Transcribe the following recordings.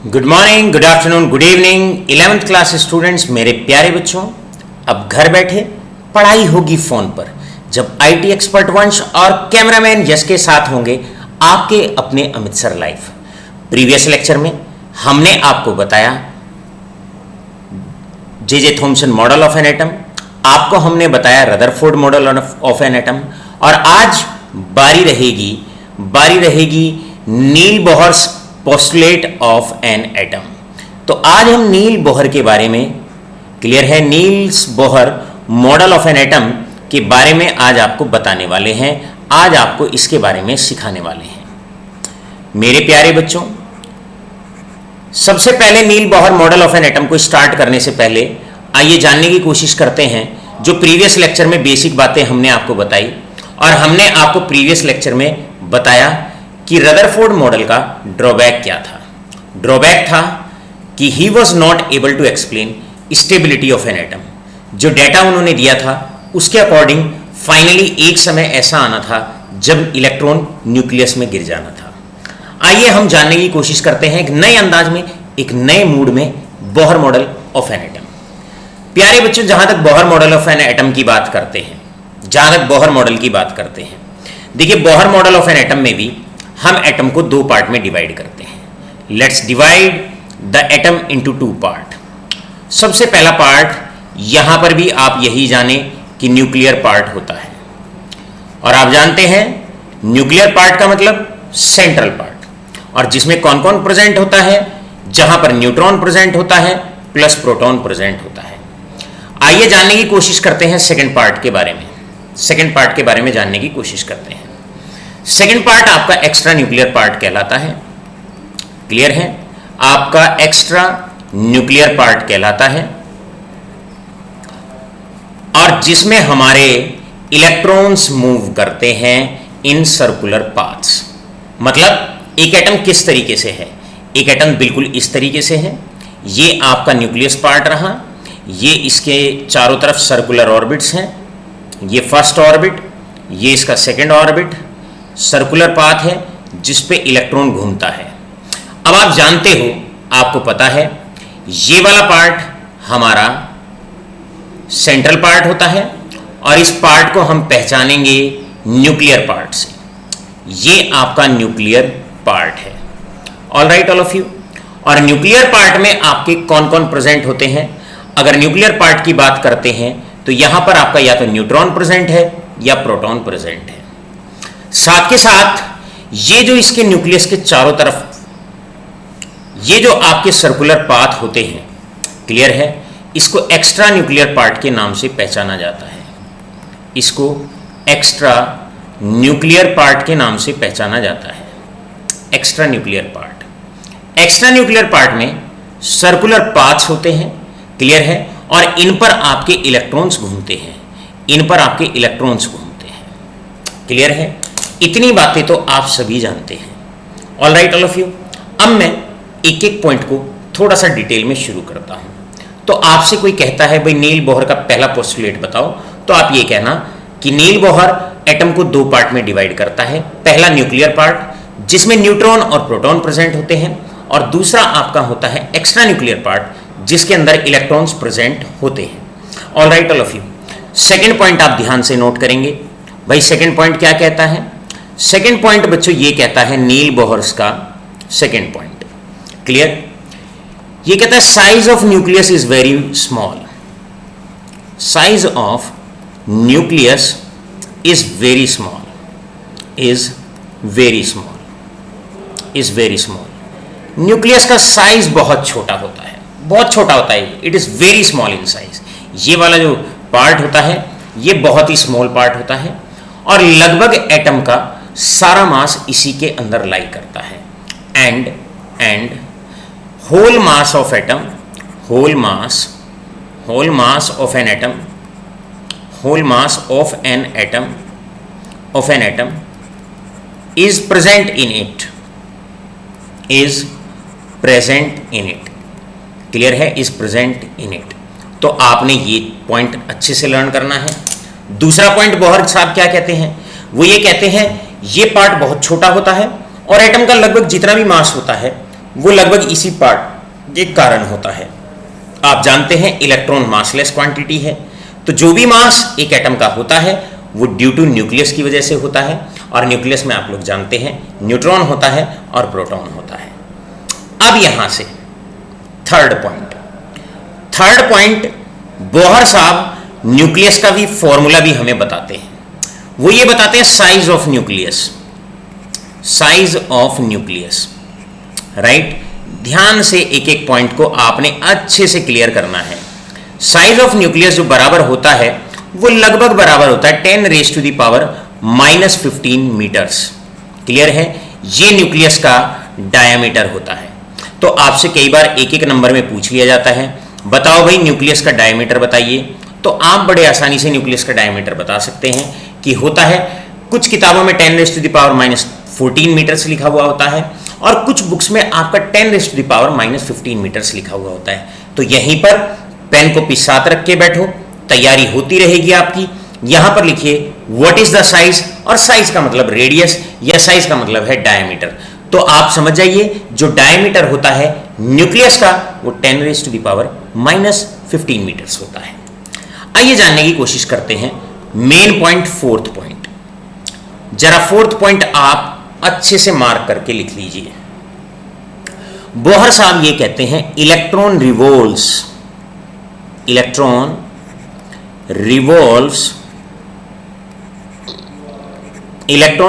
Good morning, good afternoon, good evening 11th class students, मेरे प्यारे बच्चों। अब घर बैठे पढ़ाई होगी फोन पर, जब आईटी एक्सपर्ट वंश और कैमरामैन यश के साथ होंगे आपके अपने अमित सर लाइव। प्रीवियस लेक्चर में हमने आपको बताया J Thomson model of an atom, आपको हमने बताया Rutherford model of an atom, और आज बारी रहेगी Niels Bohr's postulate of an atom. तो आज हम नील बोहर के बारे में, क्लियर है, Niels Bohr model of an atom के बारे में आज आपको बताने वाले हैं, आज आपको इसके बारे में सिखाने वाले हैं। मेरे प्यारे बच्चों, सबसे पहले Niels Bohr model of an atom को स्टार्ट करने से पहले आइए जानने की कोशिश करते हैं जो प्रीवियस लेक्चर में बेसिक बातें हमने आपको बताई, और हमने आपको प्रीवियस लेक्चर में बताया कि रदरफोर्ड मॉडल का ड्रॉबैक क्या था। ड्रॉबैक था कि he was not able to explain stability of an atom. जो डेटा उन्होंने दिया था उसके अकॉर्डिंग फाइनली एक समय ऐसा आना था जब इलेक्ट्रॉन न्यूक्लियस में गिर जाना था। आइए हम जानने की कोशिश करते हैं एक नए अंदाज में, एक नए मूड में, Bohr model of an atom. प्यारे बच्चों, जहां तक Bohr model of an atom की बात करते हैं, जहां तक बोहर मॉडल की बात करते हैं, देखिए Bohr model of an atom में भी हम एटम को दो पार्ट में डिवाइड करते हैं। Let's divide the atom into two part. सबसे पहला पार्ट, यहां पर भी आप यही जाने कि न्यूक्लियर पार्ट होता है, और आप जानते हैं न्यूक्लियर पार्ट का मतलब सेंट्रल पार्ट, और जिसमें कौन कौन प्रेजेंट होता है, जहां पर न्यूट्रॉन प्रेजेंट होता है प्लस प्रोटॉन प्रेजेंट होता है। आइए जानने की कोशिश करते हैं सेकेंड पार्ट के बारे में। सेकेंड पार्ट के बारे में जानने की कोशिश करते हैं। सेकेंड पार्ट आपका एक्स्ट्रा न्यूक्लियर पार्ट कहलाता है। क्लियर है, आपका एक्स्ट्रा न्यूक्लियर पार्ट कहलाता है, और जिसमें हमारे इलेक्ट्रॉन्स मूव करते हैं इन सर्कुलर पाथ्स। मतलब एक एटम किस तरीके से है, एक एटम बिल्कुल इस तरीके से है। ये आपका न्यूक्लियस पार्ट रहा, ये इसके चारों तरफ सर्कुलर ऑर्बिट्स हैं, ये फर्स्ट ऑर्बिट, ये इसका सेकेंड ऑर्बिट, सर्कुलर पाथ है जिस पे इलेक्ट्रॉन घूमता है। अब आप जानते हो, आपको पता है, ये वाला पार्ट हमारा सेंट्रल पार्ट होता है, और इस पार्ट को हम पहचानेंगे न्यूक्लियर पार्ट से। ये आपका न्यूक्लियर पार्ट है। All right all of you. और न्यूक्लियर पार्ट में आपके कौन कौन प्रेजेंट होते हैं? अगर न्यूक्लियर पार्ट की बात करते हैं तो यहां पर आपका या तो न्यूट्रॉन प्रेजेंट है या प्रोटॉन प्रेजेंट है। साथ के साथ ये जो इसके न्यूक्लियस के चारों तरफ ये जो आपके सर्कुलर पाथ होते हैं, क्लियर है, इसको एक्स्ट्रा न्यूक्लियर पार्ट के नाम से पहचाना जाता है। इसको एक्स्ट्रा न्यूक्लियर पार्ट के नाम से पहचाना जाता है। Extra nuclear part. Extra nuclear part में सर्कुलर पाथ्स होते हैं, क्लियर है, और इन पर आपके इलेक्ट्रॉन्स घूमते हैं, इन पर आपके इलेक्ट्रॉन्स घूमते हैं। क्लियर है, इतनी बातें तो आप सभी जानते हैं। All right all of you. अब मैं एक एक पॉइंट को थोड़ा सा डिटेल में शुरू करता हूं। तो आपसे कोई कहता है भाई नील बोहर का पहला पोस्टुलेट बताओ, तो आप ये कहना कि नील बोहर एटम को दो पार्ट में डिवाइड करता है। पहला न्यूक्लियर पार्ट जिसमें न्यूट्रॉन और प्रोटॉन प्रेजेंट होते हैं, और दूसरा आपका होता है एक्स्ट्रा न्यूक्लियर पार्ट जिसके अंदर इलेक्ट्रॉन्स प्रेजेंट होते हैं। All right all of you. Second point आप ध्यान से नोट करेंगे। भाई सेकेंड पॉइंट क्या कहता है? सेकेंड पॉइंट बच्चों ये कहता है नील बोहर्स का सेकेंड पॉइंट, क्लियर, ये कहता है size of nucleus is very small. Size of nucleus is very small, is very small, is very small. Nucleus का साइज बहुत छोटा होता है, बहुत छोटा होता है। It is very small in size. ये वाला जो पार्ट होता है ये बहुत ही स्मॉल पार्ट होता है, और लगभग एटम का सारा मास इसी के अंदर लाई करता है। And whole mass of atom, whole mass of an atom, whole mass of an atom is present in it, is present in it. Clear है, इज प्रेजेंट इन इट। तो आपने ये पॉइंट अच्छे से लर्न करना है। दूसरा पॉइंट बोहर साहब क्या कहते हैं? वो ये कहते हैं ये पार्ट बहुत छोटा होता है और एटम का लगभग जितना भी मास होता है वो लगभग इसी पार्ट के कारण होता है। आप जानते हैं इलेक्ट्रॉन मासलेस क्वांटिटी है, तो जो भी मास एक एटम का होता है वो ड्यू टू न्यूक्लियस की वजह से होता है, और न्यूक्लियस में आप लोग जानते हैं न्यूट्रॉन होता है और प्रोटॉन होता है। अब यहां से थर्ड पॉइंट बोहर साहब न्यूक्लियस का भी फॉर्मूला भी हमें बताते हैं। वो ये बताते हैं साइज ऑफ न्यूक्लियस, राइट। ध्यान से एक एक पॉइंट को आपने अच्छे से क्लियर करना है। साइज ऑफ न्यूक्लियस जो बराबर होता है वो लगभग बराबर होता है 10⁻⁻15 मीटर्स। क्लियर है, ये न्यूक्लियस का डायमीटर होता है। तो आपसे कई बार एक एक नंबर में पूछ लिया जाता है, बताओ भाई न्यूक्लियस का डायमीटर बताइए। तो आप बड़े आसानी से न्यूक्लियस का डायमीटर बता सकते हैं कि होता है, कुछ किताबों में 10⁻⁻14 मीटर्स लिखा हुआ होता है, और कुछ बुक्स में आपका 10⁻⁻15 मीटर्स लिखा हुआ होता है। तो यहीं पर पेन को साथ रख के बैठो, तैयारी होती रहेगी आपकी। यहां पर लिखिए व्हाट इज द साइज, और साइज का मतलब रेडियस या साइज का मतलब है डायमीटर। तो आप समझ जाइए जो डायमीटर होता है न्यूक्लियस का वो 10⁻⁻15 मीटर्स होता है। आइए जानने की कोशिश करते हैं मेन पॉइंट, फोर्थ पॉइंट। जरा फोर्थ पॉइंट आप अच्छे से मार्क करके लिख लीजिए। बोहर साहब ये कहते हैं electron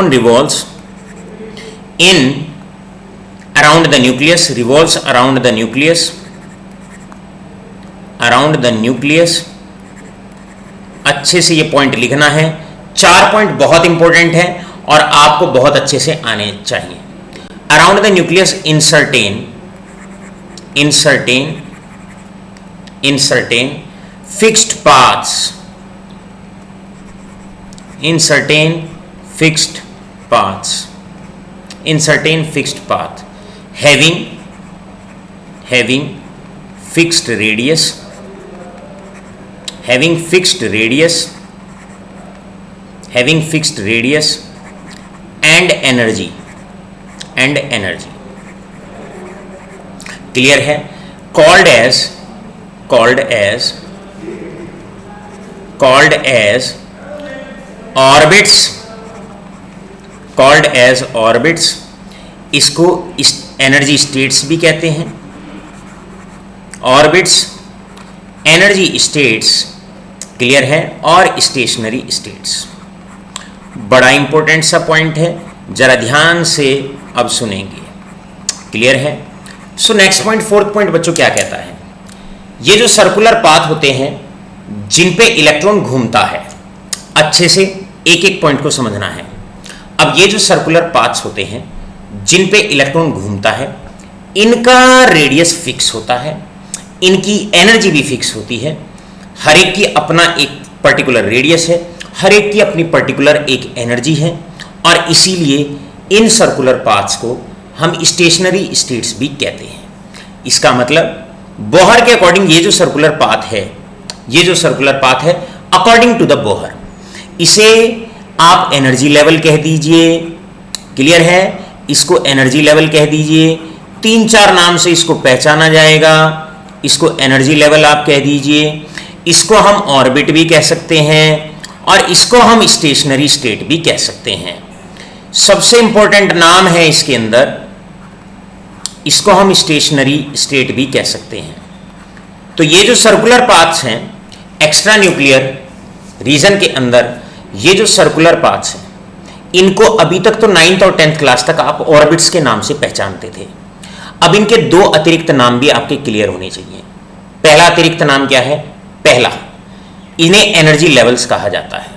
revolves in around the nucleus, revolves around the nucleus। अच्छे से ये पॉइंट लिखना है। 4 पॉइंट बहुत इंपॉर्टेंट है और आपको बहुत अच्छे से आने चाहिए। Around the nucleus in certain fixed paths, having fixed radius and energy। Clear है, called as orbits। इसको एनर्जी स्टेट्स भी कहते हैं। ऑर्बिट्स, एनर्जी स्टेट्स, क्लियर है, और स्टेशनरी स्टेट्स। बड़ा इंपॉर्टेंट सा पॉइंट है, जरा ध्यान से अब सुनेंगे। क्लियर है। So next point, fourth point बच्चों क्या कहता है, ये जो सर्कुलर पाथ होते हैं जिन पे इलेक्ट्रॉन घूमता है, अच्छे से एक एक पॉइंट को समझना है। अब ये जो सर्कुलर पाथ्स होते हैं जिन पे इलेक्ट्रॉन घूमता है, इनका रेडियस फिक्स होता है, इनकी एनर्जी भी फिक्स होती है। हर एक की अपना एक पर्टिकुलर रेडियस है, हर एक की अपनी पर्टिकुलर एक एनर्जी है, और इसीलिए इन सर्कुलर पाथ्स को हम स्टेशनरी स्टेट्स भी कहते हैं। इसका मतलब बोहर के अकॉर्डिंग ये जो सर्कुलर पाथ है, अकॉर्डिंग टू द बोहर, इसे आप एनर्जी लेवल कह दीजिए। क्लियर है, इसको एनर्जी लेवल कह दीजिए। 3-4 नाम से इसको पहचाना जाएगा। इसको एनर्जी लेवल आप कह दीजिए, इसको हम ऑर्बिट भी कह सकते हैं, और इसको हम स्टेशनरी स्टेट भी कह सकते हैं। सबसे इंपॉर्टेंट नाम है इसके अंदर, इसको हम स्टेशनरी स्टेट भी कह सकते हैं। तो ये जो सर्कुलर पाथ्स हैं एक्स्ट्रा न्यूक्लियर रीजन के अंदर, ये जो सर्कुलर पाथ्स हैं, इनको अभी तक तो 9th और 10th क्लास तक आप ऑर्बिट्स के नाम से पहचानते थे। अब इनके 2 अतिरिक्त नाम भी आपके क्लियर होने चाहिए। पहला अतिरिक्त नाम क्या है? पहला, इन्हें एनर्जी लेवल्स कहा जाता है।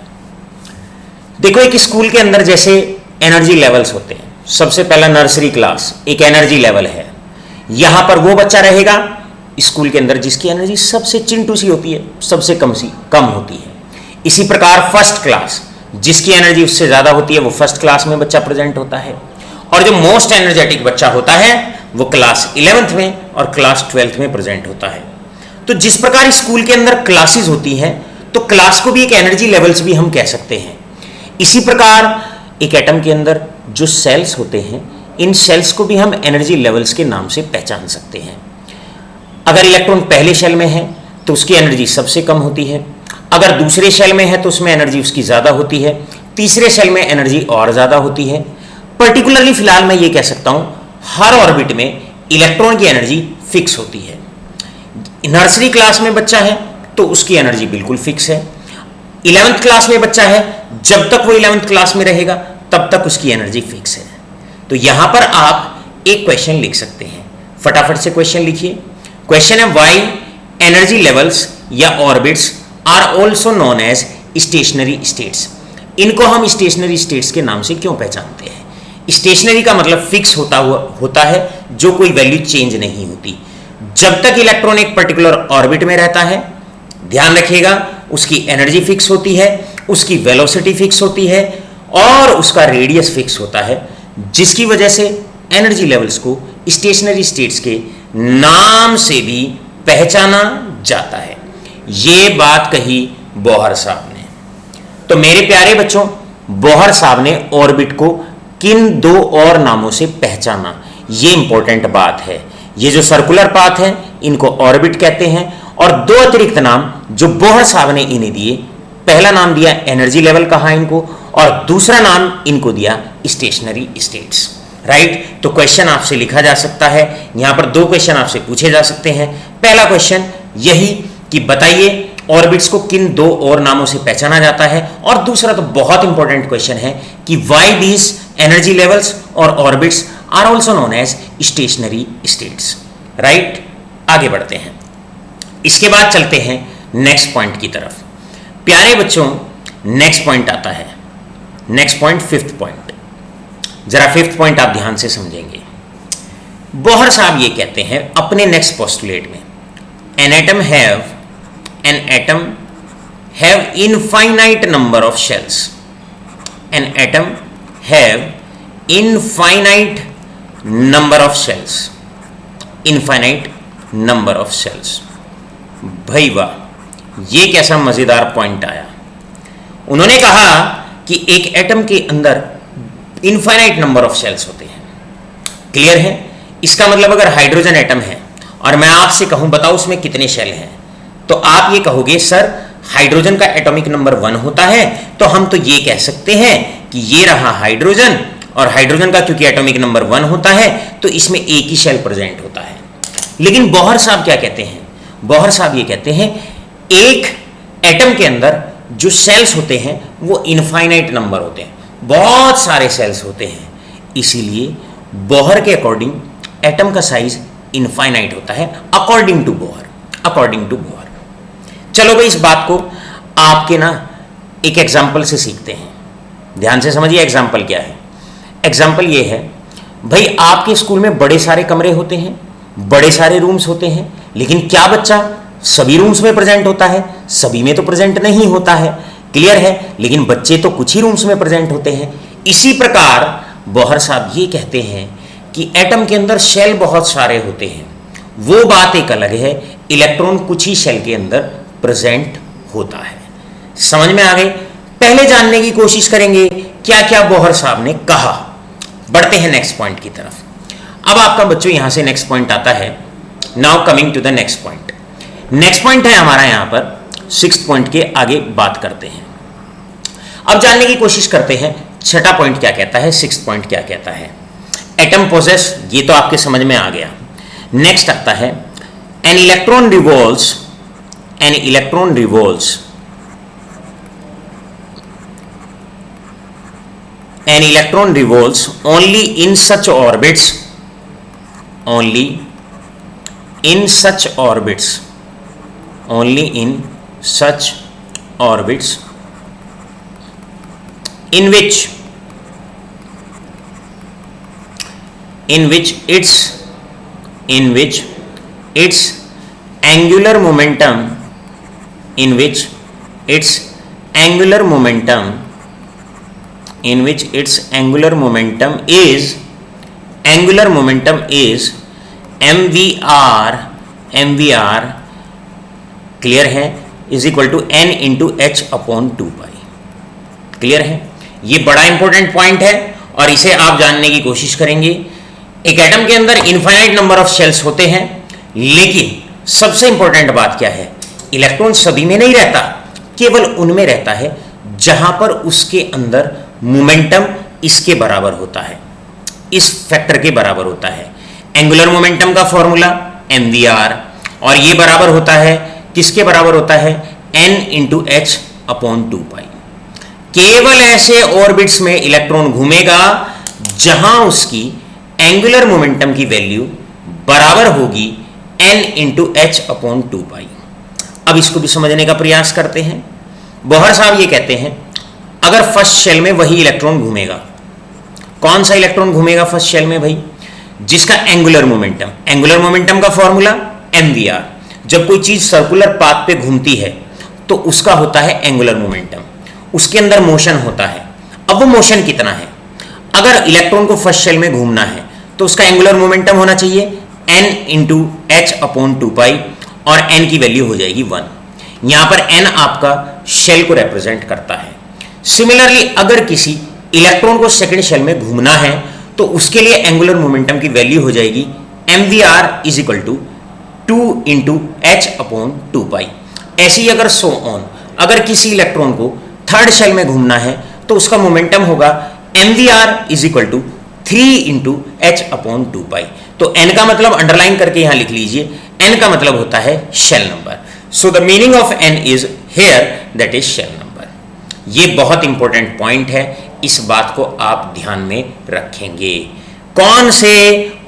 देखो, एक स्कूल के अंदर जैसे एनर्जी लेवल्स होते हैं, सबसे पहला नर्सरी क्लास एक एनर्जी लेवल है। यहां पर वो बच्चा रहेगा स्कूल के अंदर जिसकी एनर्जी सबसे चिंटू सी होती है, सबसे कम होती है। इसी प्रकार फर्स्ट क्लास, जिसकी एनर्जी उससे ज्यादा होती है, वो फर्स्ट क्लास में बच्चा प्रेजेंट होता है। और जो मोस्ट एनर्जेटिक बच्चा होता है वो क्लास 11th में और क्लास 12th में प्रेजेंट होता है। तो जिस प्रकार स्कूल के अंदर क्लासेस होती हैं, तो क्लास को भी एक एनर्जी लेवल्स भी हम कह सकते हैं। इसी प्रकार एक एटम के अंदर जो सेल्स होते हैं, इन सेल्स को भी हम एनर्जी लेवल्स के नाम से पहचान सकते हैं। अगर इलेक्ट्रॉन पहले शेल में है तो उसकी एनर्जी सबसे कम होती है, अगर दूसरे शेल में है तो उसमें एनर्जी उसकी ज़्यादा होती है, तीसरे शेल में एनर्जी और ज़्यादा होती है। पर्टिकुलरली फिलहाल मैं ये कह सकता हूँ हर ऑर्बिट में इलेक्ट्रॉन की एनर्जी फिक्स होती है। नर्सरी क्लास में बच्चा है तो उसकी एनर्जी बिल्कुल फिक्स है, 11th क्लास में बच्चा है जब तक वो 11th क्लास में रहेगा तब तक उसकी एनर्जी फिक्स है। तो यहां पर आप एक क्वेश्चन लिख सकते हैं, फटाफट से क्वेश्चन लिखिए। क्वेश्चन है व्हाई एनर्जी लेवल्स या orbits are also known as stationary states. इनको हम स्टेशनरी स्टेट्स के नाम से क्यों पहचानते हैं? स्टेशनरी का मतलब फिक्स होता है, जो कोई वैल्यू चेंज नहीं होती। जब तक इलेक्ट्रॉन एक पर्टिकुलर ऑर्बिट में रहता है, ध्यान रखिएगा, उसकी एनर्जी फिक्स होती है, उसकी वेलोसिटी फिक्स होती है और उसका रेडियस फिक्स होता है, जिसकी वजह से एनर्जी लेवल्स को स्टेशनरी स्टेट्स के नाम से भी पहचाना जाता है। ये बात कही बोहर साहब ने। तो मेरे प्यारे बच्चों, बोहर साहब ने ऑर्बिट को किन दो और नामों से पहचाना, ये इंपॉर्टेंट बात है। ये जो सर्कुलर पाथ है इनको ऑर्बिट कहते हैं और दो अतिरिक्त नाम जो बोहर साहब ने इन्हें दिए, पहला नाम दिया एनर्जी लेवल कहा इनको और दूसरा नाम इनको दिया स्टेशनरी स्टेट्स। राइट, तो क्वेश्चन आपसे लिखा जा सकता है, यहां पर दो क्वेश्चन आपसे पूछे जा सकते हैं। पहला क्वेश्चन यही कि बताइए ऑर्बिट्स को किन दो और नामों से पहचाना जाता है, और दूसरा तो बहुत इंपॉर्टेंट क्वेश्चन है कि व्हाई दीज एनर्जी लेवल्स और orbits are also known as stationary states. Right, आगे बढ़ते हैं। इसके बाद चलते हैं नेक्स्ट पॉइंट की तरफ। प्यारे बच्चों, नेक्स्ट पॉइंट आता है, नेक्स्ट पॉइंट फिफ्थ पॉइंट। जरा फिफ्थ पॉइंट आप ध्यान से समझेंगे। बोहर साहब ये कहते हैं अपने नेक्स्ट पोस्टुलेट में, an atom have infinite number of shells. An atom have infinite number of shells. Infinite number of shells. भाई वाह, ये कैसा मजेदार पॉइंट आया। उन्होंने कहा कि एक एटम के अंदर इनफाइनाइट नंबर ऑफ शेल्स होते हैं। क्लियर है? इसका मतलब अगर हाइड्रोजन एटम है और मैं आपसे कहूं बताओ उसमें कितने शेल हैं, तो आप ये कहोगे सर हाइड्रोजन का एटॉमिक नंबर 1 होता है, तो हम तो ये कह सकते हैं कि ये रहा हाइड्रोजन, और हाइड्रोजन का क्योंकि एटॉमिक नंबर 1 होता है तो इसमें एक ही शेल प्रेजेंट होता है। लेकिन बोहर साहब क्या कहते हैं? बोहर साहब ये कहते हैं एक एटम के अंदर जो सेल्स होते हैं वो इनफाइनाइट नंबर होते हैं, बहुत सारे सेल्स होते हैं, इसीलिए बोहर के अकॉर्डिंग एटम का साइज इनफाइनाइट होता है, अकॉर्डिंग टू बोहर। चलो भाई, इस बात को आपके ना एक एग्जाम्पल से सीखते हैं। ध्यान से समझिए एग्जाम्पल क्या है। एग्जाम्पल ये है, भाई आपके स्कूल में बड़े सारे कमरे होते हैं, बड़े सारे रूम्स होते हैं, लेकिन क्या बच्चा सभी रूम्स में प्रेजेंट होता है? सभी में तो प्रेजेंट नहीं होता है। क्लियर है? लेकिन बच्चे तो कुछ ही रूम्स में प्रेजेंट होते हैं। इसी प्रकार बोहर साहब ये कहते हैं कि एटम के अंदर शेल बहुत सारे होते हैं, वो बात एक अलग है, इलेक्ट्रॉन कुछ ही शेल के अंदर प्रेजेंट होता है। समझ में आ गई? पहले जानने की कोशिश करेंगे क्या क्या बोहर साहब ने कहा। बढ़ते हैं नेक्स्ट पॉइंट की तरफ। अब आपका बच्चों यहां से नेक्स्ट पॉइंट आता है। Now coming to the next point. Next point है हमारा यहां पर 6th पॉइंट के आगे बात करते हैं। अब जानने की कोशिश करते हैं छठा पॉइंट क्या कहता है, 6th पॉइंट क्या कहता है। एटम पोजेस, ये तो आपके समझ में आ गया। नेक्स्ट आता है an electron revolves only in such orbits in which its angular momentum is mvr clear है, is equal to n into h upon 2 pi. Clear है? ये बड़ा इंपॉर्टेंट पॉइंट है और इसे आप जानने की कोशिश करेंगे। एक एटम के अंदर इनफाइनाइट नंबर ऑफ शेल्स होते हैं, लेकिन सबसे इंपॉर्टेंट बात क्या है, इलेक्ट्रॉन सभी में नहीं रहता, केवल उनमें रहता है जहां पर उसके अंदर मोमेंटम इसके बराबर होता है, इस फैक्टर के बराबर होता है। एंगुलर मोमेंटम का फॉर्मूला mvr, और ये बराबर होता है किसके बराबर होता है, n इंटू एच अपॉन 2 पाई। केवल ऐसे ऑर्बिट्स में इलेक्ट्रॉन घूमेगा जहां उसकी एंगुलर मोमेंटम की वैल्यू बराबर होगी n इंटू एच अपॉन 2 पाई। अब इसको भी समझने का प्रयास करते हैं। बोहर साहब ये कहते हैं अगर फर्स्ट शेल में वही इलेक्ट्रॉन घूमेगा, कौन सा इलेक्ट्रॉन घूमेगा फर्स्ट शेल में भाई, जिसका एंगुलर मोमेंटम का फॉर्मूला mvr। जब कोई चीज सर्कुलर पाथ पे घूमती है तो उसका होता है एंगुलर मोमेंटम, उसके अंदर मोशन होता है। अब वो मोशन कितना है, अगर इलेक्ट्रॉन को फर्स्ट शेल में घूमना है तो उसका एंगुलर मोमेंटम होना चाहिए n इंटू एच अपॉन 2 पाई, और n की वैल्यू हो जाएगी 1। यहां पर n आपका शेल को रिप्रेजेंट करता है। सिमिलरली अगर किसी इलेक्ट्रॉन को सेकंड शेल में घूमना है तो उसके लिए एंगुलर मोमेंटम की वैल्यू हो जाएगी mvr is equal to 2 into h upon 2 पाई। ऐसे ही अगर सो ऑन, अगर किसी इलेक्ट्रॉन को थर्ड शेल में घूमना है तो उसका मोमेंटम होगा mvr is equal to 3 into h upon 2 पाई। तो n का मतलब अंडरलाइन करके यहां लिख लीजिए, n का मतलब होता है shell number. So the meaning of n is here, that is shell number. ये बहुत इंपॉर्टेंट पॉइंट है, इस बात को आप ध्यान में रखेंगे। कौन से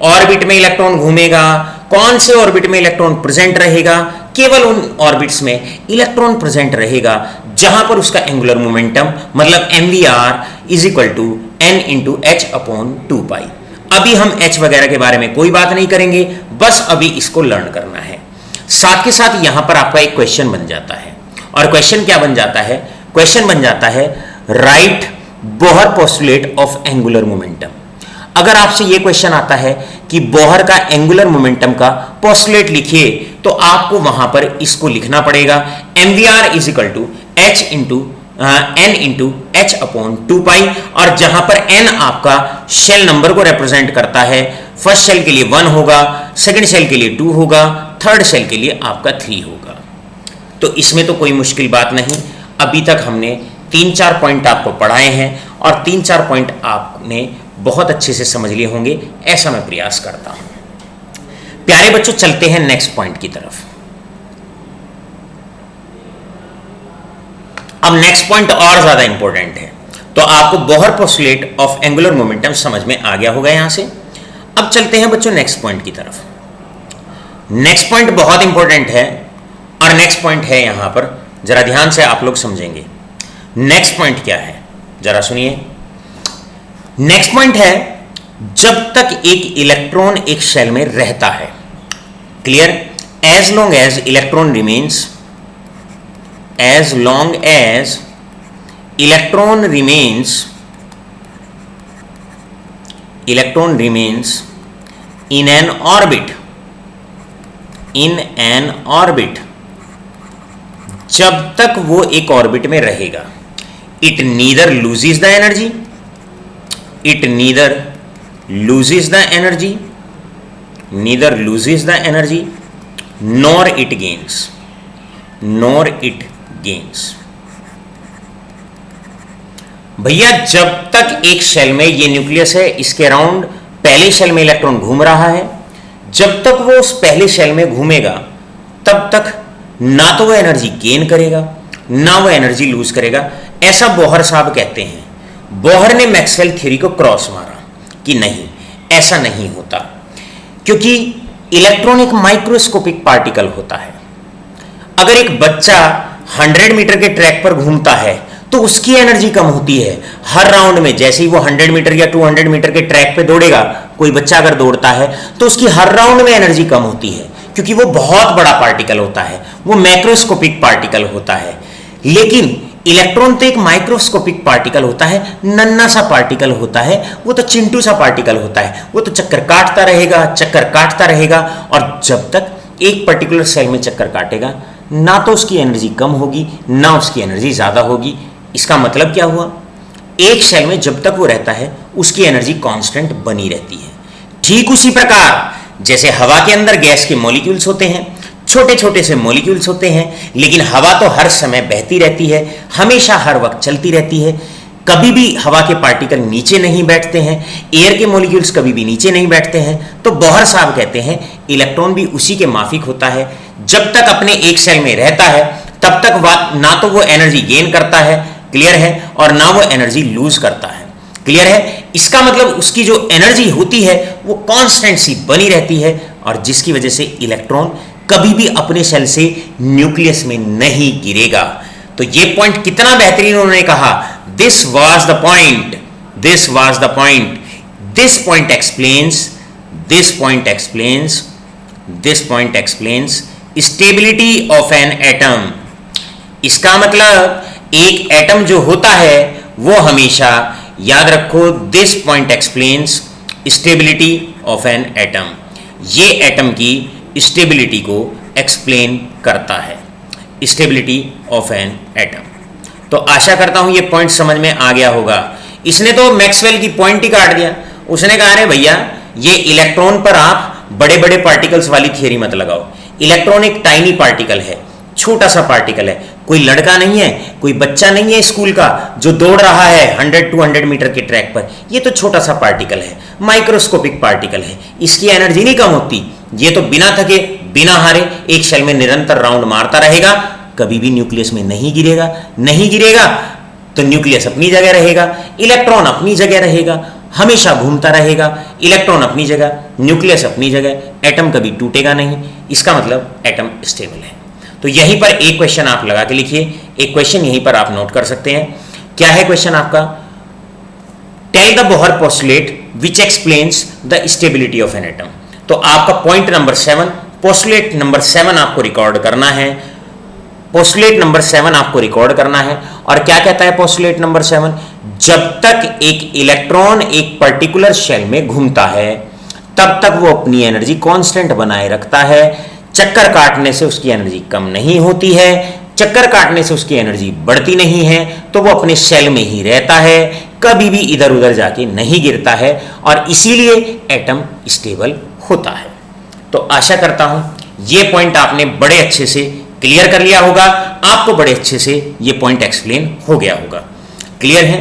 ऑर्बिट में इलेक्ट्रॉन घूमेगा, कौन से ऑर्बिट में इलेक्ट्रॉन प्रेजेंट रहेगा, केवल उन ऑर्बिट्स में इलेक्ट्रॉन प्रेजेंट रहेगा जहां पर उसका एंगुलर मोमेंटम मतलब mvr is equal to n into h upon 2 पाई। अभी हम h वगैरह के बारे में कोई बात नहीं करेंगे, बस अभी इसको लर्न करना है। साथ के साथ यहां पर आपका एक क्वेश्चन बन जाता है, और क्वेश्चन क्या बन जाता है, क्वेश्चन बन जाता है right Bohr postulate of angular momentum. अगर आपसे यह क्वेश्चन आता है कि बोहर का एंगुलर मोमेंटम का पोस्टुलेट लिखिए, तो आपको वहां पर इसको लिखना पड़ेगा mvr is equal to h into n into h upon 2 पाई, और जहां पर n आपका शेल नंबर को रिप्रेजेंट करता है। फर्स्ट शेल के लिए 1 होगा, सेकंड शेल के लिए 2 होगा, थर्ड शेल के लिए आपका 3 होगा। तो इसमें तो कोई मुश्किल बात नहीं। अभी तक हमने 3-4 पॉइंट आपको पढ़ाए हैं, और 3-4 पॉइंट आपने बहुत अच्छे से समझ लिए होंगे, ऐसा मैं प्रयास करता हूं। प्यारे बच्चों, चलते हैं नेक्स्ट पॉइंट की तरफ। अब नेक्स्ट पॉइंट और ज्यादा इंपॉर्टेंट है, तो आपको Bohr postulate of angular momentum समझ में आ गया होगा यहां से। अब चलते हैं बच्चों नेक्स्ट पॉइंट की तरफ। नेक्स्ट पॉइंट बहुत इंपॉर्टेंट है, और नेक्स्ट पॉइंट है यहां पर, जरा ध्यान से आप लोग समझेंगे। नेक्स्ट पॉइंट क्या है, जरा सुनिए। नेक्स्ट पॉइंट है जब तक एक इलेक्ट्रॉन एक शेल में रहता है, clear, as long as electron remains, as long as electron remains in an orbit, जब तक वो एक ऑर्बिट में रहेगा, it neither loses the energy nor it gains। भैया जब तक एक शेल में, ये न्यूक्लियस है, इसके अराउंड पहले शेल में इलेक्ट्रॉन घूम रहा है, जब तक वो उस पहले शेल में घूमेगा तब तक ना तो वो एनर्जी गेन करेगा ना वो एनर्जी लूज करेगा, ऐसा बोहर साहब कहते हैं। बोहर ने मैक्सवेल थ्योरी को क्रॉस मारा कि नहीं, ऐसा नहीं होता, क्योंकि इलेक्ट्रॉन एक माइक्रोस्कोपिक पार्टिकल होता है। अगर एक बच्चा 100 मीटर के ट्रैक पर घूमता है तो उसकी एनर्जी कम होती है हर राउंड में। जैसे ही वो 100 मीटर या 200 मीटर के ट्रैक पे दौड़ेगा, कोई बच्चा अगर दौड़ता है तो उसकी हर राउंड में एनर्जी कम होती है, क्योंकि वो बहुत बड़ा पार्टिकल होता है, वो मैक्रोस्कोपिक पार्टिकल होता है। लेकिन इलेक्ट्रॉन तो एक माइक्रोस्कोपिक पार्टिकल होता है, नन्ना सा पार्टिकल होता है, वो तो चिंटू सा पार्टिकल होता है, वो तो चक्कर काटता रहेगा, और जब तक एक पर्टिकुलर सेल में चक्कर काटेगा, ना तो उसकी एनर्जी कम होगी ना उसकी एनर्जी ज्यादा होगी। इसका मतलब क्या हुआ, एक शेल में जब तक वो रहता है उसकी एनर्जी कांस्टेंट बनी रहती है। ठीक उसी प्रकार जैसे हवा के अंदर गैस के मॉलिक्यूल्स होते हैं, छोटे छोटे से मॉलिक्यूल्स होते हैं, लेकिन हवा तो हर समय बहती रहती है, हमेशा हर वक्त चलती रहती है, कभी भी हवा के पार्टिकल नीचे नहीं बैठते हैं, एयर के मॉलिक्यूल्स कभी भी नीचे नहीं बैठते हैं। तो बोहर साहब कहते हैं इलेक्ट्रॉन भी उसी के माफिक होता है, जब तक अपने एक सेल में रहता है तब तक ना तो वो एनर्जी गेन करता है, क्लियर है, और ना वो एनर्जी लूज करता है, क्लियर है। इसका मतलब उसकी जो एनर्जी होती है वो कांस्टेंट सी बनी रहती है, और जिसकी वजह से इलेक्ट्रॉन कभी भी अपने सेल से न्यूक्लियस में नहीं गिरेगा। तो ये पॉइंट कितना बेहतरीन उन्होंने कहा, this was the point, this was the point, this point explains, this point explains, this point explains stability of an atom. इसका मतलब एक एटम जो होता है वो हमेशा, याद रखो, this point explains stability of an atom, ये एटम की स्टेबिलिटी को एक्सप्लेन करता है, स्टेबिलिटी ऑफ एन एटम। तो आशा करता हूं ये पॉइंट समझ में आ गया होगा। इसने तो मैक्सवेल की पॉइंट ही काट दिया। उसने कहा अरे भैया ये इलेक्ट्रॉन पर आप बड़े बड़े पार्टिकल्स वाली थियरी मत लगाओ। इलेक्ट्रॉन एक टाइनी पार्टिकल है, छोटा सा पार्टिकल है, कोई लड़का नहीं है, कोई बच्चा नहीं है स्कूल का जो दौड़ रहा है 100-200 मीटर के ट्रैक पर। ये तो छोटा सा पार्टिकल है, माइक्रोस्कोपिक पार्टिकल है, इसकी एनर्जी नहीं कम होती। ये तो बिना थके बिना हारे एक शेल में निरंतर राउंड मारता रहेगा, कभी भी न्यूक्लियस में नहीं गिरेगा। नहीं गिरेगा तो न्यूक्लियस अपनी जगह रहेगा, इलेक्ट्रॉन अपनी जगह रहेगा, हमेशा घूमता रहेगा, इलेक्ट्रॉन अपनी जगह, न्यूक्लियस अपनी जगह, एटम कभी टूटेगा नहीं। इसका मतलब एटम स्टेबल है। तो यहीं पर एक क्वेश्चन आप लगा के लिखिए, एक क्वेश्चन यहीं पर आप नोट कर सकते हैं। क्या है क्वेश्चन आपका, tell the Bohr postulate which explains the stability of an atom. तो आपका पॉइंट नंबर 7, पोस्टुलेट नंबर 7 आपको रिकॉर्ड करना है, पोस्टुलेट नंबर 7 आपको रिकॉर्ड करना है। और क्या कहता है पोस्टुलेट नंबर 7, जब तक एक इलेक्ट्रॉन एक पर्टिकुलर शेल में घूमता है तब तक वो अपनी एनर्जी कांस्टेंट बनाए रखता है। चक्कर काटने से उसकी एनर्जी कम नहीं होती है, चक्कर काटने से उसकी एनर्जी बढ़ती नहीं है, तो वो अपने सेल में ही रहता है, कभी भी इधर उधर जाके नहीं गिरता है, और इसीलिए एटम स्टेबल होता है। तो आशा करता हूं ये पॉइंट आपने बड़े अच्छे से क्लियर कर लिया होगा, आपको बड़े अच्छे से ये पॉइंट एक्सप्लेन हो गया होगा। क्लियर है?